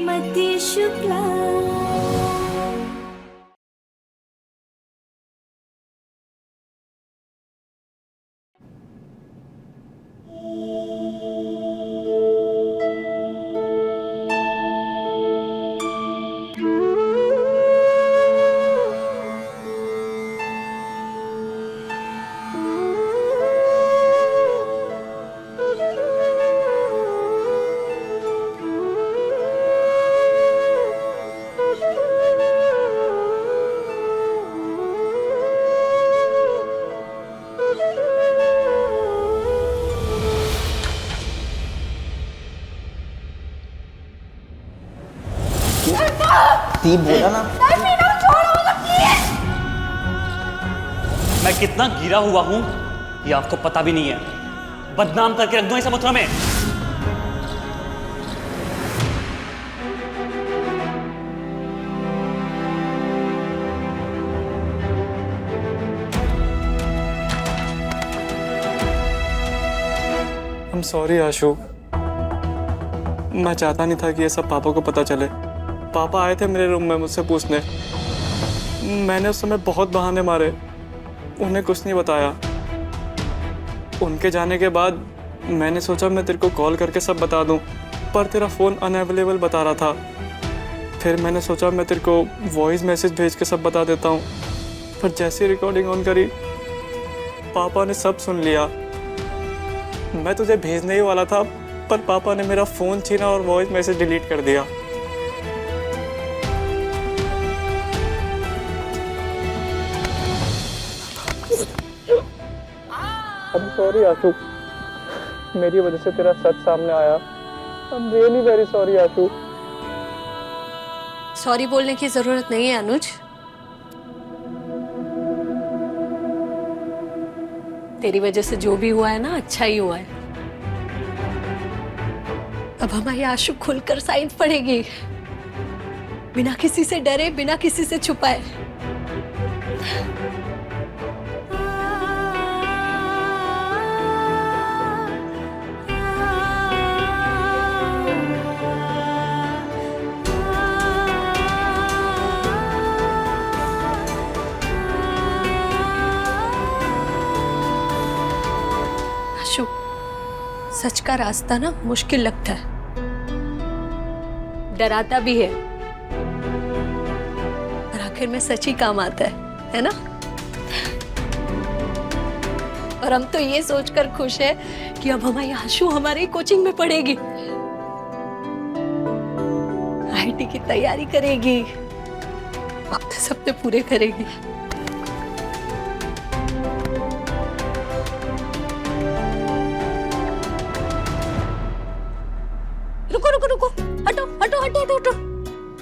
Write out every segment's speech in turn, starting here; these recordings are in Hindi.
श्रीमती शुक्ला। ती बोला ना। मैं कितना गिरा हुआ हूं ये आपको पता भी नहीं है। बदनाम करके रख दूं इसे मथुरा में। I'm sorry आशु, मैं चाहता नहीं था कि ये सब पापा को पता चले। पापा आए थे मेरे रूम में मुझसे पूछने। मैंने उस समय बहुत बहाने मारे, उन्हें कुछ नहीं बताया। उनके जाने के बाद मैंने सोचा मैं तेरे को कॉल करके सब बता दूं, पर तेरा फ़ोन अनअवेलेबल बता रहा था। फिर मैंने सोचा मैं तेरे को वॉइस मैसेज भेज के सब बता देता हूं, पर जैसी रिकॉर्डिंग ऑन करी पापा ने सब सुन लिया। मैं तुझे भेजने ही वाला था, पर पापा ने मेरा फ़ोन छीना और वॉइस मैसेज डिलीट कर दिया। I'm sorry आशु, मेरी वजह से तेरा सच सामने आया। I'm really very sorry Ashu. Sorry बोलने की जरूरत नहीं है अनुज। तेरी वजह से जो भी हुआ है ना, अच्छा ही हुआ है। अब हमारी आशु खुलकर साइंस पढ़ेगी, बिना किसी से डरे, बिना किसी से छुपाए। आशु, सच का रास्ता ना मुश्किल लगता है, डराता भी है, पर आखिर में सच ही काम आता है ना? और हम तो ये सोचकर खुश है कि अब हमारी आशु हमारे कोचिंग में पढ़ेगी, आईटी की तैयारी करेगी, अपने सपने पूरे करेगी। रुको रुको रुको, हटो हटो हटो हटो हटो।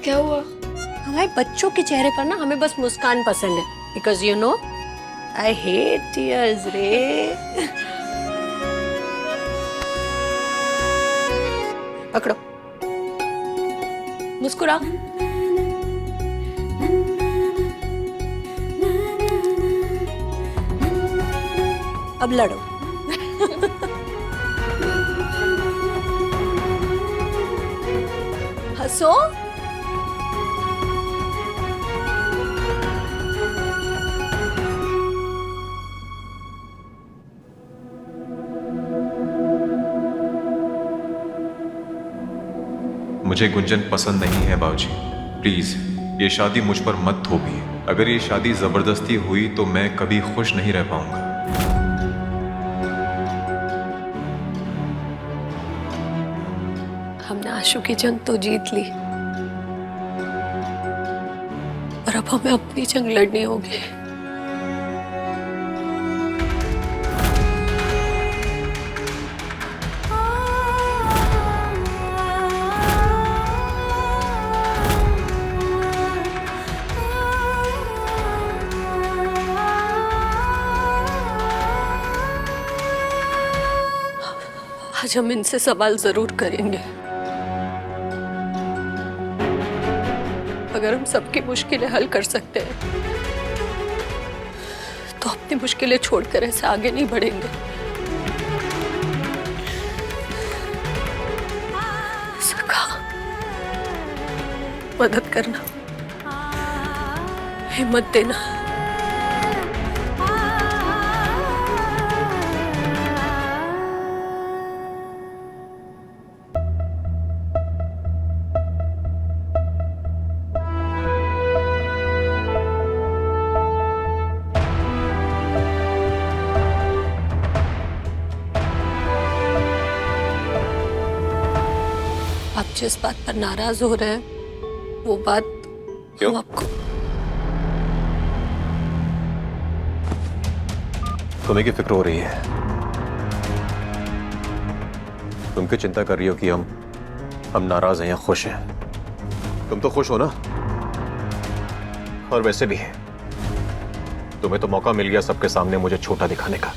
क्या हुआ? हमारे बच्चों के चेहरे पर ना हमें बस मुस्कान पसंद है, because you know I hate tears रे। पकड़ो, मुस्कुराओ। अब लड़ो। हंसो। मुझे गुंजन पसंद नहीं है बाबूजी, प्लीज ये शादी मुझ पर मत थोपिए। अगर ये शादी जबरदस्ती हुई तो मैं कभी खुश नहीं रह पाऊंगा। हमने आशु की जंग तो जीत ली, और अब हमें अपनी जंग लड़नी होगी। आज हम इनसे सवाल जरूर करेंगे। अगर हम सबकी मुश्किलें हल कर सकते हैं तो अपनी मुश्किलें छोड़कर ऐसे आगे नहीं बढ़ेंगे। सखा, मदद करना, हिम्मत देना। आप जिस बात पर नाराज हो रहे हैं वो बात क्यों? हम आपको तुम्हें की फिक्र हो रही है? तुम क्यों चिंता कर रही हो कि हम नाराज हैं या खुश हैं? तुम तो खुश हो ना? और वैसे भी है, तुम्हें तो मौका मिल गया सबके सामने मुझे छोटा दिखाने का।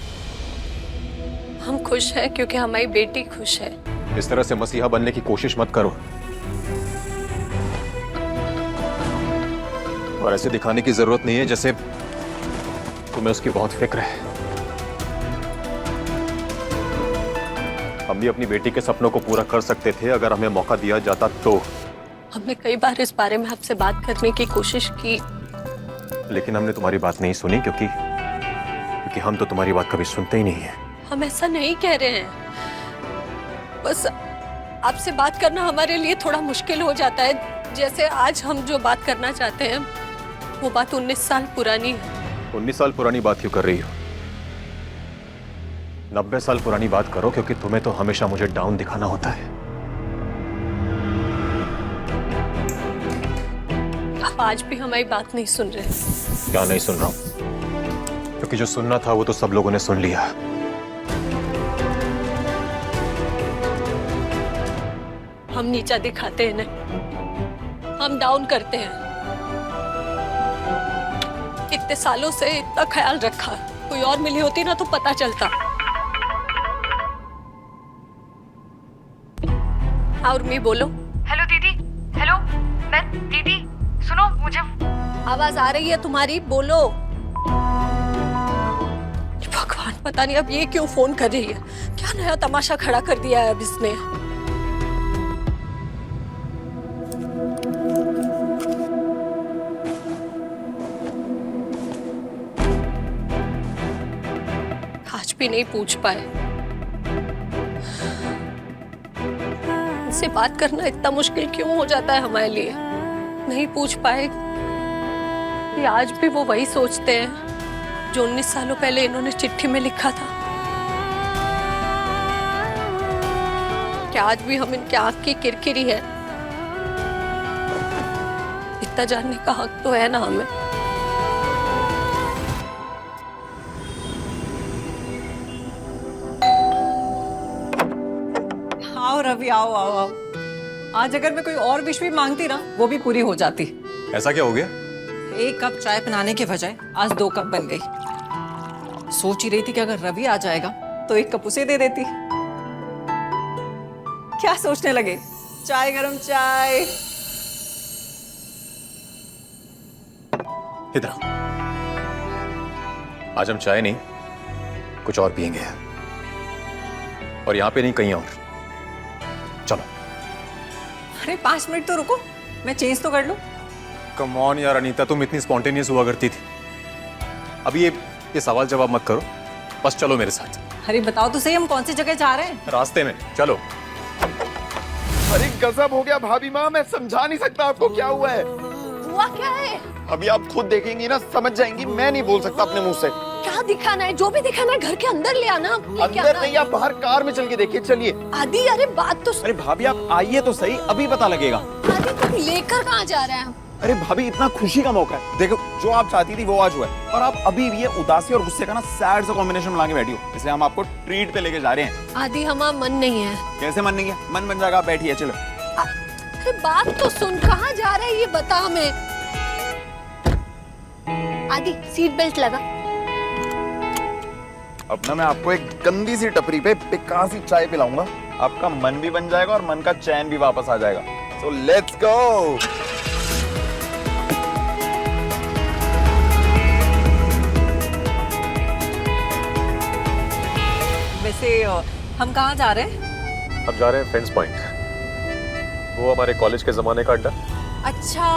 हम खुश हैं क्योंकि हमारी बेटी खुश है। इस तरह से मसीहा बनने की कोशिश मत करो और ऐसे दिखाने की जरूरत नहीं है जैसे तुम्हें उसकी बहुत फिक्र है। हम भी अपनी बेटी के सपनों को पूरा कर सकते थे अगर हमें मौका दिया जाता तो। हमने कई बार इस बारे में आपसे बात करने की कोशिश की, लेकिन हमने तुम्हारी बात नहीं सुनी क्योंकि हम तो तुम्हारी बात कभी सुनते ही नहीं है। हम ऐसा नहीं कह रहे हैं, बस आपसे बात करना हमारे लिए थोड़ा मुश्किल हो जाता है। जैसे आज हम जो बात करना चाहते हैं वो बात 19 साल पुरानी है। 19 साल पुरानी बात क्यों कर रही हो? 90 साल पुरानी बात करो, क्योंकि तुम्हें तो हमेशा मुझे डाउन दिखाना होता है। आप आज भी हमारी बात नहीं सुन रहे। क्या नहीं सुन रहा हूं? क्योंकि जो सुनना था वो तो सब लोगों ने सुन लिया। हम नीचा दिखाते हैं ना, हम डाउन करते हैं। इतने सालों से इतना ख्याल रखा, कोई और मिली होती ना तो पता चलता। और मैं बोलो। हेलो दीदी, हेलो, मैं दीदी, सुनो मुझे। आवाज आ रही है तुम्हारी, बोलो। भगवान, पता नहीं अब ये क्यों फोन कर रही है। क्या नया तमाशा खड़ा कर दिया है अब इसने। आज भी नहीं पूछ पाए। इनसे बात करना इतना मुश्किल क्यों हो जाता है हमारे लिए? नहीं पूछ पाए कि आज भी वो वही सोचते हैं जो 19 सालों पहले इन्होंने चिट्ठी में लिखा था। क्या आज भी हम इनके आंख की किरकिरी है? इतना जानने का हक तो है ना हमें। आओ रवि, आओ आओ आओ। आज अगर मैं कोई और विश भी मांगती ना वो भी पूरी हो जाती। ऐसा क्या हो गया? 1 कप चाय बनाने के बजाय आज 2 कप बन गई। सोच ही रही थी कि अगर रवि आ जाएगा तो 1 कप उसे दे देती। क्या सोचने लगे? चाय गरम चाय। इधर आओ। आज हम चाय नहीं कुछ और पियेंगे, और यहाँ पे नहीं कहीं और। चलो। अरे 5 मिनट तो रुको, मैं चेंज तो कर लूं। कम ऑन यार अनीता, तुम इतनी स्पॉन्टेनियस हुआ करती थी। अभी ये सवाल जवाब मत करो, बस चलो मेरे साथ। अरे बताओ तो सही, हम कौन सी जगह जा रहे हैं? रास्ते में चलो। अरे गजब हो गया भाभी माँ, मैं समझा नहीं सकता आपको क्या हुआ है। हुआ क्या है? अभी आप खुद देखेंगी ना, समझ जाएंगी। मैं नहीं बोल सकता अपने मुंह से। क्या दिखाना है? जो भी दिखाना है घर के अंदर ले आना। अंदर नहीं, आप बाहर कार में चल के देखिए। चलिए। आदि, अरे बात तो अरे भाभी आप आइए तो सही, अभी पता लगेगा। आदि, तुम लेकर कहाँ जा रहे हैं? अरे भाभी इतना खुशी का मौका है, देखो जो आप चाहती थी वो आज हुआ है, और आप अभी भी ये उदासी और गुस्से का ना सैड सा कॉम्बिनेशन बना के बैठी हो, इसलिए हम आपको ट्रीट पे लेके जा रहे हैं। आदि, हमारा मन नहीं है। कैसे मन नहीं है? मन बन जाएगा, आप बैठिए। चलो। अरे बात तो सुन, कहाँ जा रहे हैं ये बता हमें। आदि, सीट बेल्ट लगा। अब ना मैं आपको एक गंदी सी टपरी पे पिकासी चाय पिलाऊंगा, आपका मन भी बन जाएगा और मन का चैन भी वापस आ जाएगा। So let's go. वैसे हम कहाँ जा रहे हैं? अब जा रहे हैं फ्रेंड्स पॉइंट, वो हमारे कॉलेज के जमाने का अड्डा। अच्छा,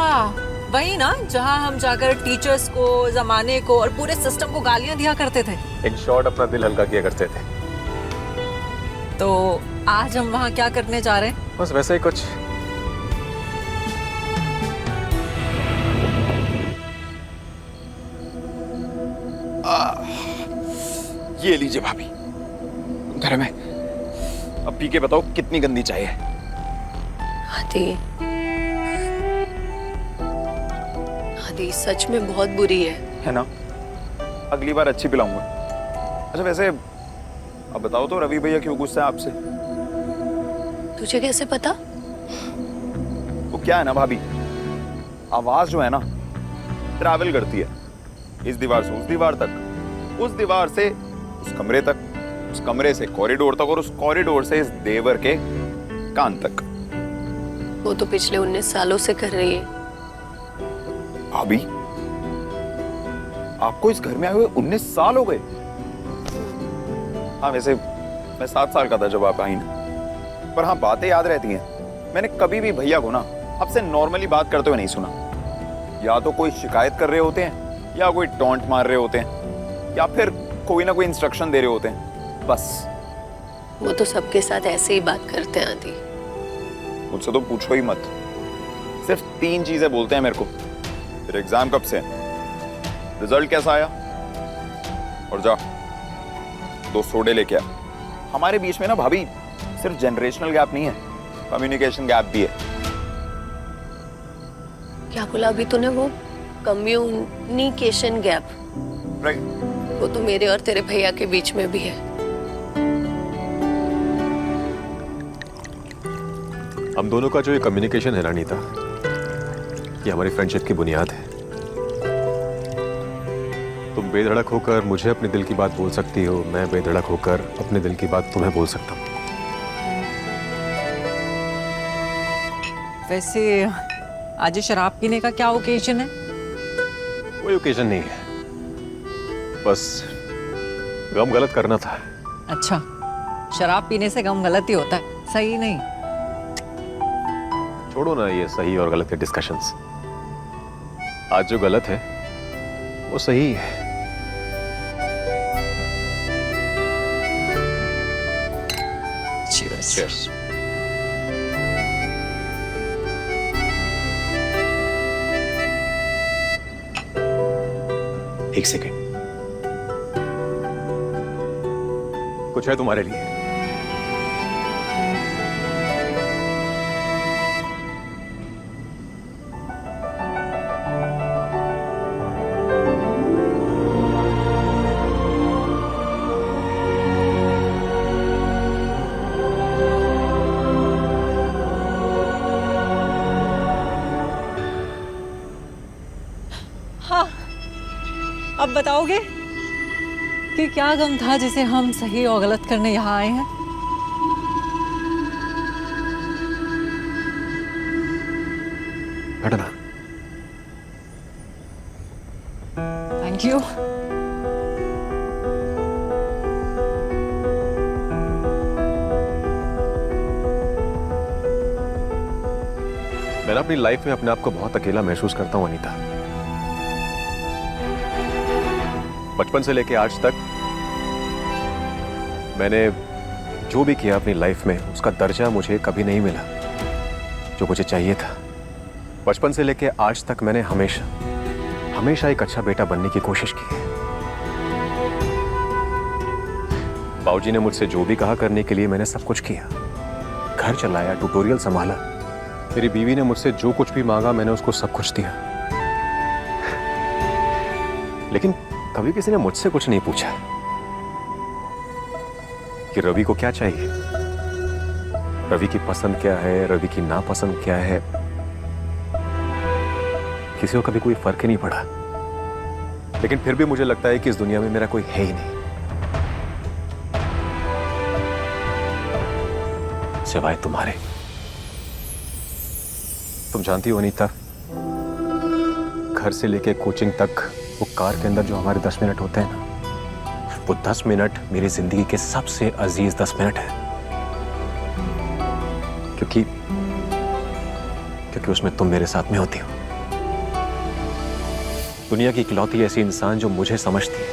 वही ना जहाँ हम जाकर टीचर्स को, जमाने को और पूरे सिस्टम को गालियां दिया करते थे। इन शॉर्ट अपना दिल हल्का किया करते थे। तो आज हम वहाँ क्या करने जा रहे हैं? बस वैसे ही कुछ। ये लीजिए भाभी, गरम है। अब पी के बताओ कितनी गंदी चाय है। आदि, आदि सच में बहुत बुरी है ना? अगली बार अच्छी पिलाऊंगा। अच्छा वैसे अब बताओ तो रवि भैया क्यों गुस्सा है आपसे? तुझे कैसे पता? वो क्या है ना भाभी, आवाज जो है ना ट्रैवल करती है, इस दीवार से उस दीवार तक, उस दीवार से उस कमरे तक, उस कमरे से कॉरिडोर तक और उस कॉरिडोर से इस देवर के कान तक। वो तो पिछले 19 सालों से कर रही है। भाभी आपको इस घर में आए हुए 19 साल हो गए? हाँ वैसे मैं 7 साल का था जब आप आई ना, पर हाँ बातें याद रहती हैं। मैंने कभी भी भैया को ना आपसे नॉर्मली बात करते हुए नहीं सुना। या तो कोई शिकायत कर रहे होते हैं, या कोई टॉन्ट मार रहे होते हैं, या फिर कोई ना कोई इंस्ट्रक्शन दे रहे होते हैं, बस। वो तो सबके साथ ऐसे ही बात करते हैं आदि। मुझसे तो पूछो ही मत। सिर्फ 3 चीजें बोलते हैं मेरे को। तेरे एग्जाम कब से? रिजल्ट कैसा आया? और जा 2 सोडे लेके आ। हमारे बीच में ना भाभी सिर्फ जनरेशनल गैप नहीं है, कम्युनिकेशन गैप भी है। क्या बोला अभी तूने? वो कम्युनिकेशन गैप? राइट। वो तो मेरे और तेरे भैया के बीच में भी है। हम दोनों का जो ये कम्युनिकेशन है ना नीता, ये हमारी फ्रेंडशिप की बुनियाद है। तुम बेधड़क होकर मुझे अपने दिल की बात बोल सकती हो, मैं बेधड़क होकर अपने दिल की बात तुम्हें बोल सकता हूँ। वैसे आज ये शराब पीने का क्या ओकेजन है? कोई ओकेजन नहीं है, बस गम गलत करना था। अच्छा, शराब पीने से गम गलत ही होता है, सही नहीं। छोड़ो ना ये सही और गलत के डिस्कशंस। आज जो गलत है वो सही है। Cheers. एक सेकेंड, कुछ है तुम्हारे लिए? हाँ, अब बताओगे कि क्या गम था जिसे हम सही और गलत करने यहाँ आए हैं? हटना। Thank you. मैं अपनी लाइफ में अपने आप को बहुत अकेला महसूस करता हूँ अनीता। बचपन से लेके आज तक मैंने जो भी किया अपनी लाइफ में, उसका दर्जा मुझे कभी नहीं मिला जो मुझे चाहिए था। बचपन से लेके आज तक मैंने हमेशा एक अच्छा बेटा बनने की कोशिश की है। बाबूजी ने मुझसे जो भी कहा करने के लिए मैंने सब कुछ किया। घर चलाया, ट्यूटोरियल संभाला। मेरी बीवी ने मुझसे जो कुछ भी मांगा मैंने उसको सब कुछ दिया। लेकिन कभी किसी ने मुझसे कुछ नहीं पूछा कि रवि को क्या चाहिए, रवि की पसंद क्या है, रवि की नापसंद क्या है। किसी को कभी कोई फर्क ही नहीं पड़ा। लेकिन फिर भी मुझे लगता है कि इस दुनिया में मेरा कोई है ही नहीं सिवाय तुम्हारे। तुम जानती हो अनीता, घर से लेके कोचिंग तक वो कार के अंदर जो हमारे 10 मिनट होते हैं ना, वो 10 मिनट मेरी जिंदगी के सबसे अजीज 10 मिनट है। क्योंकि क्योंकि उसमें तुम मेरे साथ में होती हो। दुनिया की इकलौती ऐसी इंसान जो मुझे समझती है,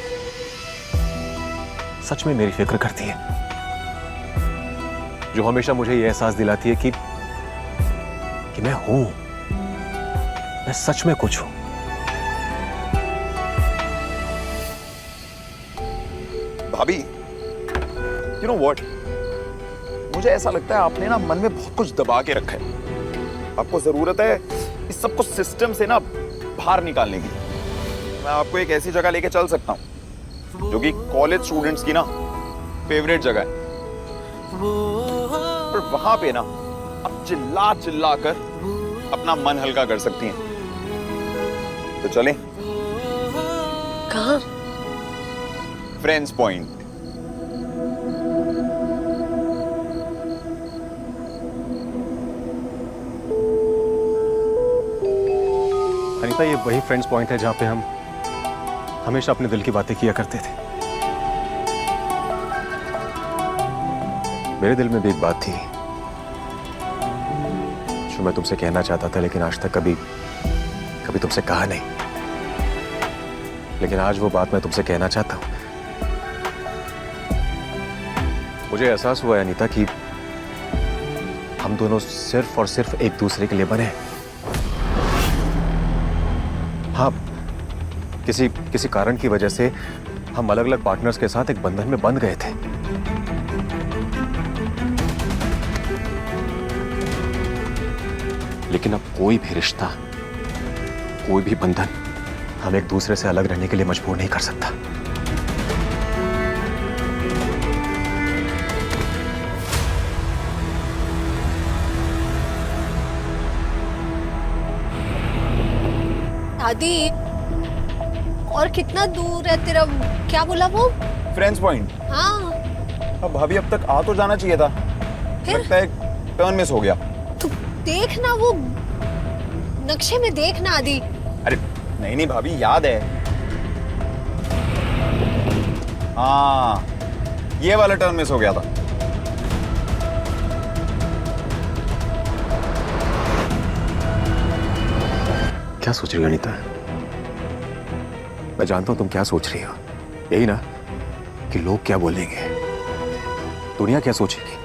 सच में मेरी फिक्र करती है, जो हमेशा मुझे यह एहसास दिलाती है कि मैं हूं, मैं सच में कुछ हूं। भाभी, यू नो व्हाट, मुझे ऐसा लगता है आपने ना मन में बहुत कुछ दबा के रखा है। आपको जरूरत है इस सबको सिस्टम से ना बाहर निकालने की। मैं आपको एक ऐसी जगह लेके चल सकता हूं जो कि कॉलेज स्टूडेंट्स की ना फेवरेट जगह है, पर वहां पे ना आप चिल्ला चिल्ला कर अपना मन हल्का कर सकती हैं। तो चलें? कहाँ? Friends point. अनीता, ये वही फ्रेंड्स पॉइंट है जहां पे हम हमेशा अपने दिल की बातें किया करते थे। मेरे दिल में भी एक बात थी जो मैं तुमसे कहना चाहता था, लेकिन आज तक कभी तुमसे कहा नहीं। लेकिन आज वो बात मैं तुमसे कहना चाहता हूं। मुझे एहसास हुआ है अनीता कि हम दोनों सिर्फ और सिर्फ एक दूसरे के लिए बने हैं। हाँ, किसी कारण की वजह से हम अलग अलग पार्टनर्स के साथ एक बंधन में बंध गए थे। लेकिन अब कोई भी रिश्ता, कोई भी बंधन हम एक दूसरे से अलग रहने के लिए मजबूर नहीं कर सकता। आदि, और कितना दूर है तेरा, क्या बोला वो? Friends point. हाँ, अब भाभी अब तक आ तो जाना चाहिए था, फिर? लगता है टर्न मिस हो गया। तू देखना वो नक्शे में, देखना आदि। अरे नहीं भाभी, याद है। हाँ, ये वाला टर्न मिस हो गया था। क्या सोच रही हो अनीता? मैं जानता हूं तुम क्या सोच रही हो। यही ना कि लोग क्या बोलेंगे, दुनिया क्या सोचेगी।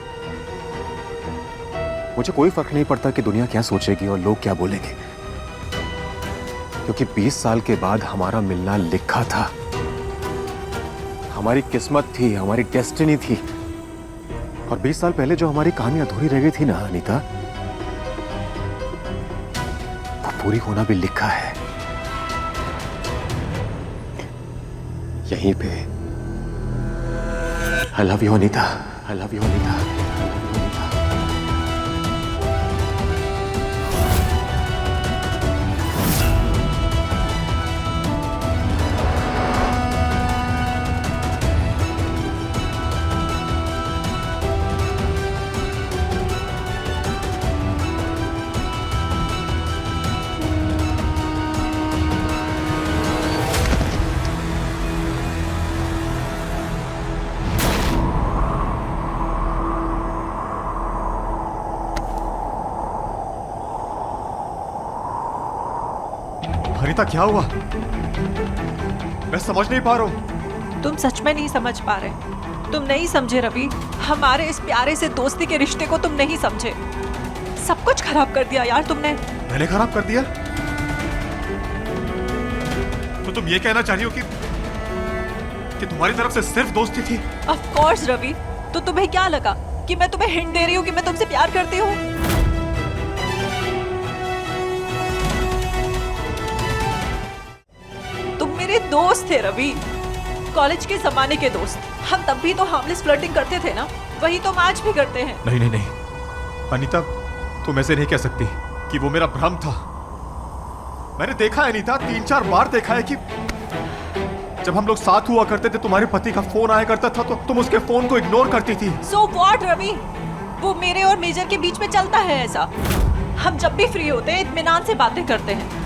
मुझे कोई फर्क नहीं पड़ता कि दुनिया क्या सोचेगी और लोग क्या बोलेंगे, क्योंकि 20 साल के बाद हमारा मिलना लिखा था, हमारी किस्मत थी, हमारी डेस्टिनी थी। और 20 साल पहले जो हमारी कहानी अधूरी रह गई थी ना अनीता, पूरी होना भी लिखा है। यहीं पे I love you Anita, I love you Anita. Anita, क्या हुआ? मैं समझ नहीं पा रहा हूं। तुम सच में नहीं समझ पा रहे। तुम नहीं समझे रवि, हमारे इस प्यारे से दोस्ती के रिश्ते को तुम नहीं समझे। सब कुछ खराब कर दिया यार तुमने। मैंने खराब कर दिया? तो तुम ये कहना चाह रही हो कि तुम्हारी तरफ से सिर्फ दोस्ती थी? ऑफ कोर्स रवि, तो तुम्हें क्या लगा कि मैं तुम्हें हिंट दे रही हूँ कि मैं तुमसे प्यार करती हूँ? तुम मेरे दोस्त थे रवि, कॉलेज के जमाने के दोस्त। हम तब भी तो हार्मलेस फ्लर्टिंग करते थे ना, वही तुम आज भी करते हैं। नहीं नहीं नहीं अनीता, तुम ऐसे नहीं कह सकती कि वो मेरा भ्रम था। मैंने देखा है अनीता, 3-4 बार देखा है कि जब हम लोग साथ हुआ करते थे, तुम्हारे पति का फोन आया करता था तो तुम उसके फोन को इग्नोर करती थी। So what रवि, वो मेरे और मेजर के बीच में चलता है ऐसा। हम जब भी फ्री होते हैं इत्मीनान से बातें करते हैं।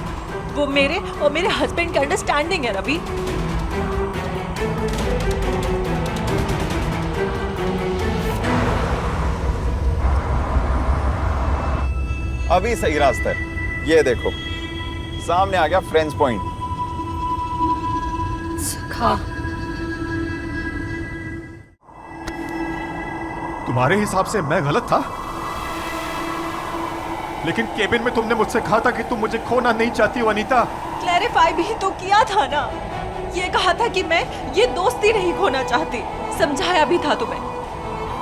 वो मेरे और मेरे हस्बैंड की अंडरस्टैंडिंग है रवि। अभी सही रास्ता है। ये देखो सामने आ गया फ्रेंड्स पॉइंट। सखा, तुम्हारे हिसाब से मैं गलत था, लेकिन केबिन में तुमने मुझसे कहा था कि तुम मुझे खोना नहीं चाहती हो अनीता। क्लैरिफाई भी तो किया था ना, ये कहा था कि मैं ये दोस्ती नहीं खोना चाहती। समझाया भी था तुम्हें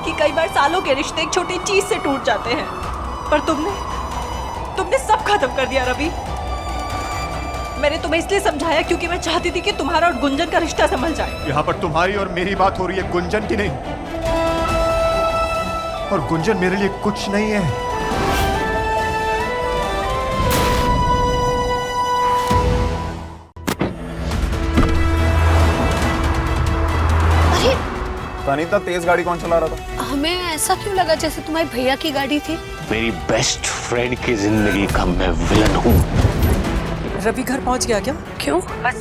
कि कई बार सालों के रिश्ते एक छोटी चीज से टूट जाते हैं, पर तुमने सब खत्म कर दिया रवि। मैंने तुम्हें इसलिए समझाया क्योंकि मैं चाहती थी कि तुम्हारा और गुंजन का रिश्ता संभल जाए। यहाँ पर तुम्हारी और मेरी बात हो रही है, गुंजन की नहीं। और गुंजन मेरे लिए कुछ नहीं है। अनीता, तेज गाड़ी कौन चला रहा था? हमें ऐसा क्यों लगा जैसे तुम्हारे भैया की गाड़ी थी? मेरी बेस्ट फ्रेंड की जिंदगी का मैं विलन हूँ। रवि घर पहुंच गया क्या? क्यों? बस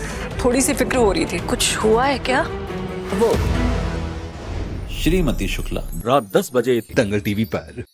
थोड़ी सी फिक्र हो रही थी। कुछ हुआ है क्या? वो श्रीमती शुक्ला रात 10 बजे दंगल टीवी पर।